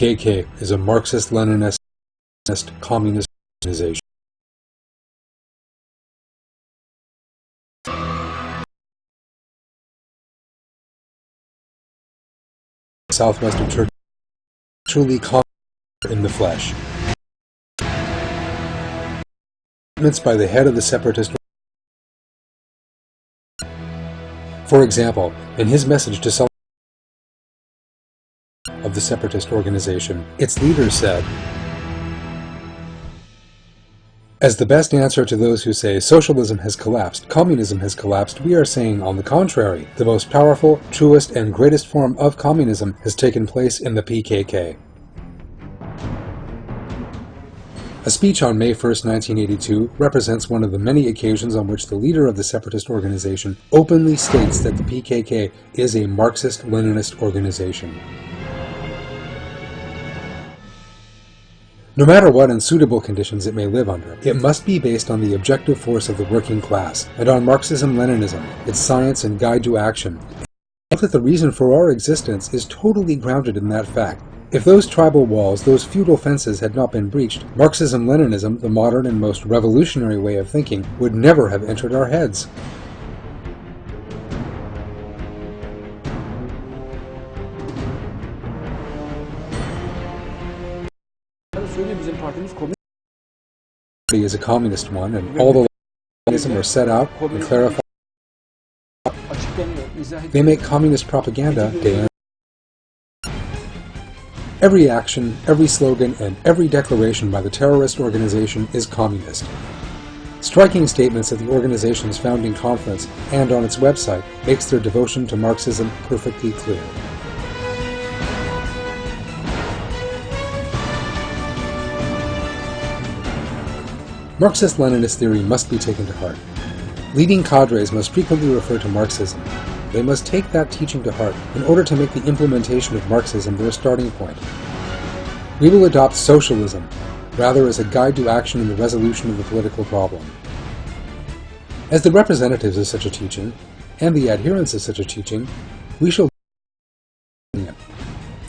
PKK is a Marxist-Leninist communist organization. Southwest of Turkey, truly communist in the flesh. Statements by the head of the separatist. For example, in his message to of the separatist organization, its leader said, "As the best answer to those who say socialism has collapsed, communism has collapsed, we are saying, on the contrary, the most powerful, truest, and greatest form of communism has taken place in the PKK." A speech on May 1, 1982 represents one of the many occasions on which the leader of the separatist organization openly states that the PKK is a Marxist-Leninist organization. No matter what unsuitable conditions it may live under, it must be based on the objective force of the working class, and on Marxism-Leninism, its science and guide to action. And that the reason for our existence is totally grounded in that fact. If those tribal walls, those feudal fences had not been breached, Marxism-Leninism, the modern and most revolutionary way of thinking, would never have entered our heads. Is a communist one, and all the communism are set out and clarified. They make communist propaganda day and night. Every action, every slogan, and every declaration by the terrorist organization is communist. Striking statements at the organization's founding conference and on its website makes their devotion to Marxism perfectly clear. Marxist-Leninist theory must be taken to heart. Leading cadres must frequently refer to Marxism. They must take that teaching to heart in order to make the implementation of Marxism their starting point. We will adopt socialism, rather as a guide to action in the resolution of the political problem. As the representatives of such a teaching, and the adherents of such a teaching, we shall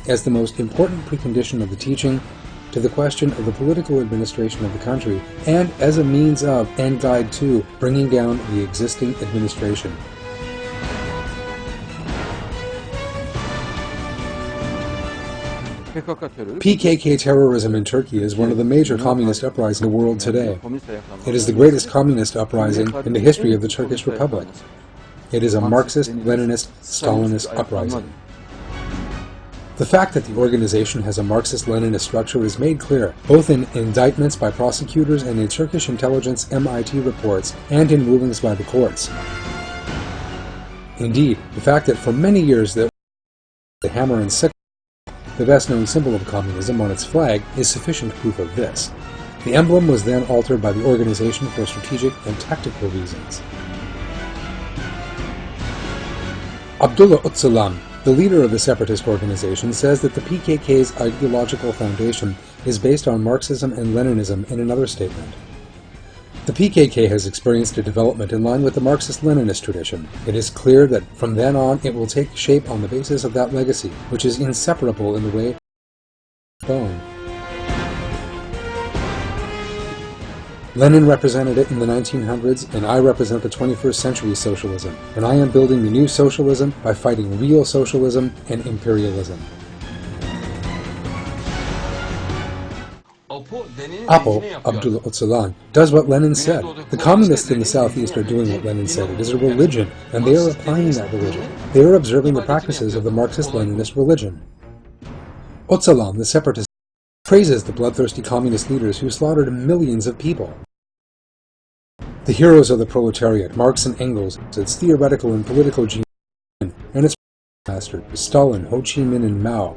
as the most important precondition of the teaching to the question of the political administration of the country, and as a means of, and guide to, bringing down the existing administration. PKK terrorism in Turkey is one of the major communist uprisings in the world today. It is the greatest communist uprising in the history of the Turkish Republic. It is a Marxist-Leninist Stalinist uprising. The fact that the organization has a Marxist-Leninist structure is made clear, both in indictments by prosecutors and in Turkish intelligence MIT reports, and in rulings by the courts. Indeed, the fact that for many years the hammer and sickle, the best-known symbol of communism, on its flag, is sufficient proof of this. The emblem was then altered by the organization for strategic and tactical reasons. Abdullah Öcalan, the leader of the separatist organization, says that the PKK's ideological foundation is based on Marxism and Leninism in another statement. The PKK has experienced a development in line with the Marxist-Leninist tradition. It is clear that from then on it will take shape on the basis of that legacy, which is inseparable in the way of bone. Lenin represented it in the 1900s, and I represent the 21st century socialism, and I am building the new socialism by fighting real socialism and imperialism. Apo, Abdullah Öcalan, does what Lenin said. The communists in the southeast are doing what Lenin said. It is a religion, and they are applying that religion. They are observing the practices of the Marxist-Leninist religion. Öcalan, the separatist, praises the bloodthirsty communist leaders who slaughtered millions of people. The heroes of the proletariat, Marx and Engels, its theoretical and political genius, and its masters, Stalin, Ho Chi Minh, and Mao,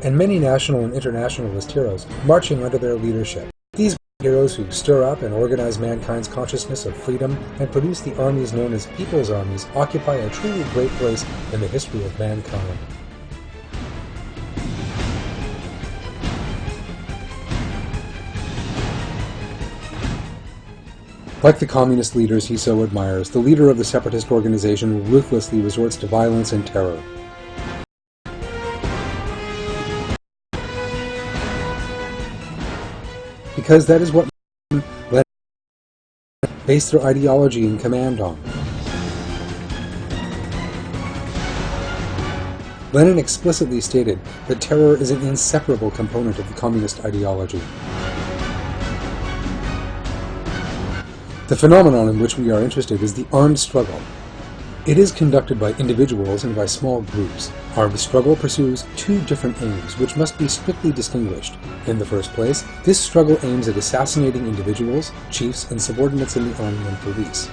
and many national and internationalist heroes marching under their leadership. These heroes who stir up and organize mankind's consciousness of freedom and produce the armies known as people's armies occupy a truly great place in the history of mankind. Like the communist leaders he so admires, the leader of the separatist organization ruthlessly resorts to violence and terror. because that is what Lenin based their ideology and command on. Lenin explicitly stated that terror is an inseparable component of the communist ideology. The phenomenon in which we are interested is the armed struggle. It is conducted by individuals and by small groups. Armed struggle pursues two different aims, which must be strictly distinguished. In the first place, this struggle aims at assassinating individuals, chiefs, and subordinates in the army and police.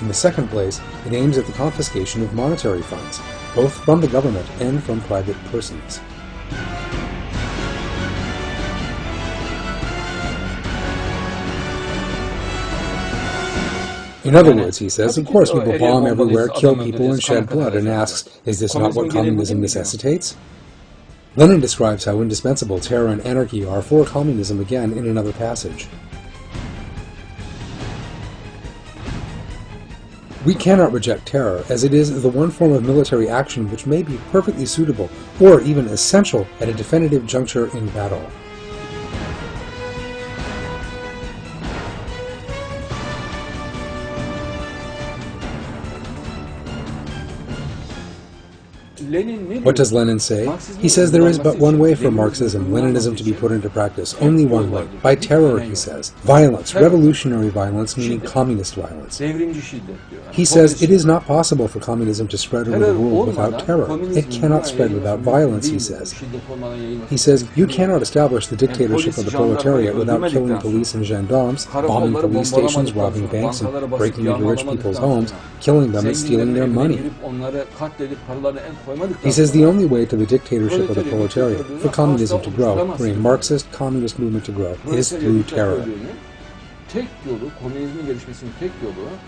In the second place, it aims at the confiscation of monetary funds, both from the government and from private persons. In other words, he says, of course we will bomb everywhere, kill people, and shed blood, and asks, is this not what communism necessitates? Lenin describes how indispensable terror and anarchy are for communism again in another passage. We cannot reject terror, as it is the one form of military action which may be perfectly suitable, or even essential, at a definitive juncture in battle. What does Lenin say? He says there is but one way for Marxism-Leninism to be put into practice, only one way. By terror, he says. Violence, revolutionary violence, meaning communist violence. He says it is not possible for communism to spread over the world without terror. It cannot spread without violence, he says. He says you cannot establish the dictatorship of the proletariat without killing police and gendarmes, bombing police stations, robbing banks, and breaking into rich people's homes, killing them and stealing their money. He says the only way to the dictatorship of the proletariat, for communism to grow, for a Marxist-communist movement to grow, is through terror.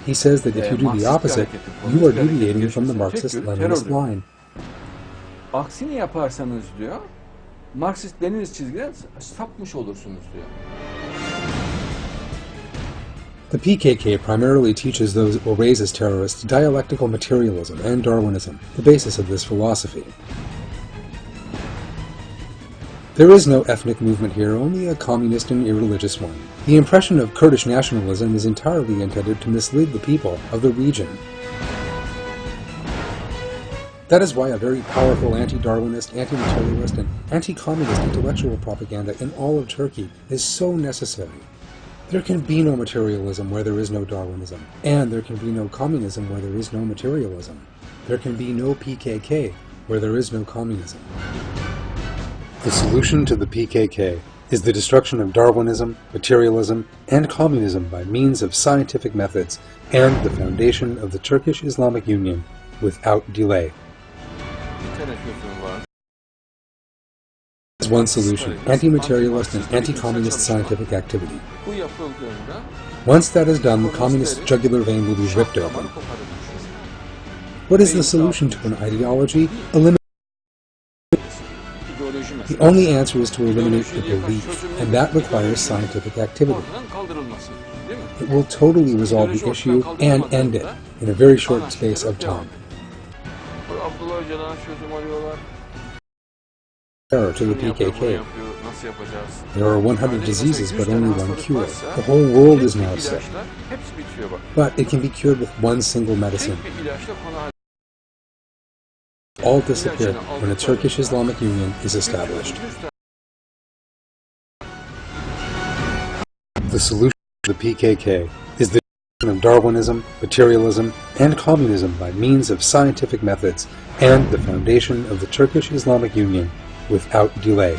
He says that if you do the opposite, you are deviating from the Marxist-Leninist line. Aksini yaparsanız diyor, Marksist-Leninist çizgiden sapmış olursunuz diyor. The PKK primarily teaches those it will raise as terrorists dialectical materialism and Darwinism, the basis of this philosophy. There is no ethnic movement here, only a communist and irreligious one. The impression of Kurdish nationalism is entirely intended to mislead the people of the region. That is why a very powerful anti-Darwinist, anti-materialist, and anti-communist intellectual propaganda in all of Turkey is so necessary. There can be no materialism where there is no Darwinism, and there can be no communism where there is no materialism. There can be no PKK where there is no communism. The solution to the PKK is the destruction of Darwinism, materialism, and communism by means of scientific methods, and the foundation of the Turkish Islamic Union without delay. One solution, anti-materialist and anti-communist scientific activity. Once that is done, the communist jugular vein will be ripped open. What is the solution to an ideology? Eliminate. The only answer is to eliminate the belief, and that requires scientific activity. It will totally resolve the issue and end it in a very short space of time. To the PKK. There are 100 diseases but only one cure. The whole world is now sick. But it can be cured with one single medicine. All disappear when a Turkish Islamic Union is established. The solution to the PKK is the destruction of Darwinism, materialism, and communism by means of scientific methods, and the foundation of the Turkish Islamic Union without delay.